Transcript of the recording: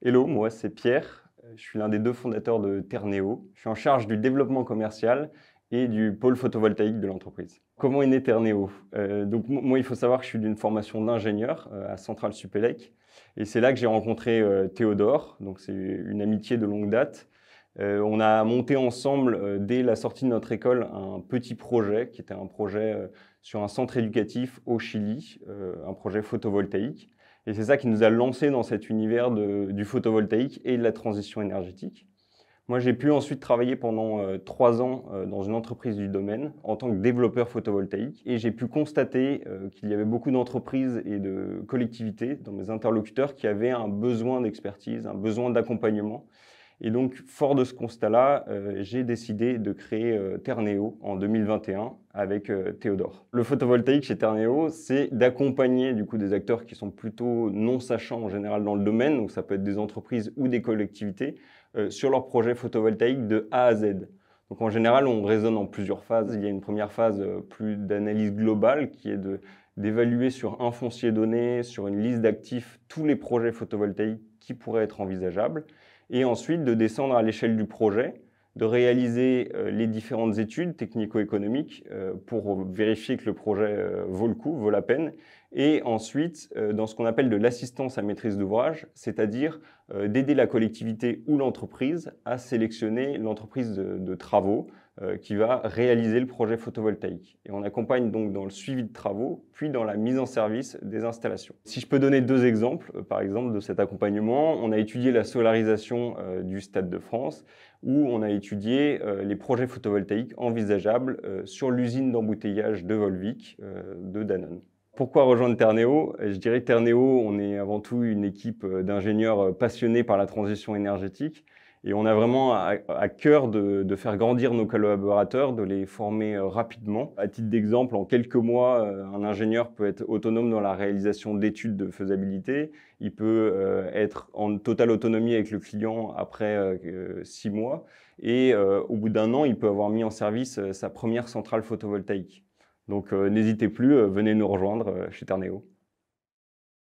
Hello, moi c'est Pierre, je suis l'un des deux fondateurs de Terneo. Je suis en charge du développement commercial et du pôle photovoltaïque de l'entreprise. Comment est né Terneo? Moi, il faut savoir que je suis d'une formation d'ingénieur à Centrale Supélec et c'est là que j'ai rencontré Théodore, donc c'est une amitié de longue date. On a monté ensemble, dès la sortie de notre école, un petit projet qui était un projet sur un centre éducatif au Chili, un projet photovoltaïque. Et c'est ça qui nous a lancé dans cet univers du photovoltaïque et de la transition énergétique. Moi, j'ai pu ensuite travailler pendant 3 ans dans une entreprise du domaine en tant que développeur photovoltaïque. Et j'ai pu constater qu'il y avait beaucoup d'entreprises et de collectivités dans mes interlocuteurs qui avaient un besoin d'expertise, un besoin d'accompagnement. Et donc, fort de ce constat-là, j'ai décidé de créer Terneo en 2021 avec Théodore. Le photovoltaïque chez Terneo, c'est d'accompagner du coup des acteurs qui sont plutôt non sachants en général dans le domaine, donc ça peut être des entreprises ou des collectivités, sur leurs projets photovoltaïques de A à Z. Donc en général, on raisonne en plusieurs phases. Il y a une première phase plus d'analyse globale qui est d'évaluer sur un foncier donné, sur une liste d'actifs, tous les projets photovoltaïques qui pourraient être envisageables. Et ensuite de descendre à l'échelle du projet, de réaliser les différentes études technico-économiques pour vérifier que le projet vaut le coup, vaut la peine. Et ensuite, dans ce qu'on appelle de l'assistance à maîtrise d'ouvrage, c'est-à-dire d'aider la collectivité ou l'entreprise à sélectionner l'entreprise de travaux qui va réaliser le projet photovoltaïque. Et on accompagne donc dans le suivi de travaux, puis dans la mise en service des installations. Si je peux donner deux exemples, par exemple, de cet accompagnement, on a étudié la solarisation du Stade de France, où on a étudié les projets photovoltaïques envisageables sur l'usine d'embouteillage de Volvic de Danone. Pourquoi rejoindre Terneo? Je dirais que Terneo, on est avant tout une équipe d'ingénieurs passionnés par la transition énergétique. Et on a vraiment à cœur de faire grandir nos collaborateurs, de les former rapidement. À titre d'exemple, en quelques mois, un ingénieur peut être autonome dans la réalisation d'études de faisabilité. Il peut être en totale autonomie avec le client après 6 mois. Et au bout d'1 an, il peut avoir mis en service sa première centrale photovoltaïque. Donc n'hésitez plus, venez nous rejoindre chez Terneo.